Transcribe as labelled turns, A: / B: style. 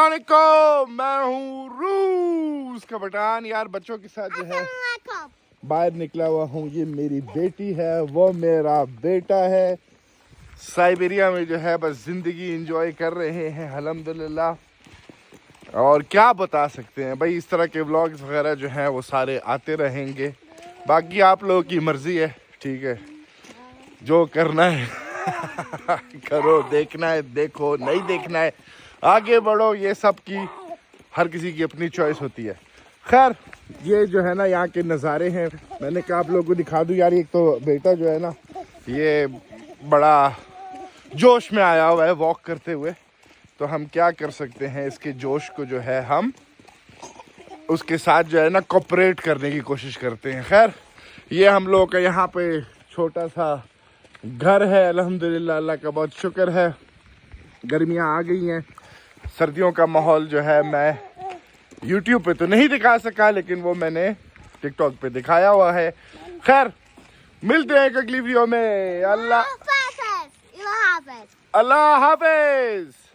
A: को मैं हूँ रूस का बटान यार। बच्चों के साथ जो है बाहर निकला हुआ हूँ। ये मेरी बेटी है, वो मेरा बेटा है। साइबेरिया में जो है बस जिंदगी एंजॉय कर रहे हैं अल्हम्दुलिल्लाह। और क्या बता सकते हैं भाई, इस तरह के व्लॉग्स वगैरह जो हैं वो सारे आते रहेंगे। बाकी आप लोगों की मर्जी है, ठीक है, जो करना है करो, देखना है देखो, नहीं देखना है आगे बढ़ो। ये सब की हर किसी की अपनी चॉइस होती है। खैर, ये जो है ना यहाँ के नज़ारे हैं, मैंने कहा आप लोगों को दिखा दूँ यार। एक तो बेटा जो है ना ये बड़ा जोश में आया हुआ है वॉक करते हुए, तो हम क्या कर सकते हैं, इसके जोश को जो है हम उसके साथ जो है ना कोऑपरेट करने की कोशिश करते हैं। खैर, ये हम लोगों का यहाँ पे छोटा सा घर है अल्हम्दुलिल्लाह, अल्लाह का बहुत शुक्र है। गर्मियाँ आ गई हैं, सर्दियों का माहौल जो है मैं यूट्यूब पे तो नहीं दिखा सका, लेकिन वो मैंने टिकटॉक पे दिखाया हुआ है। खैर, मिलते हैं एक अगली वीडियो में। अल्लाह हाफिज।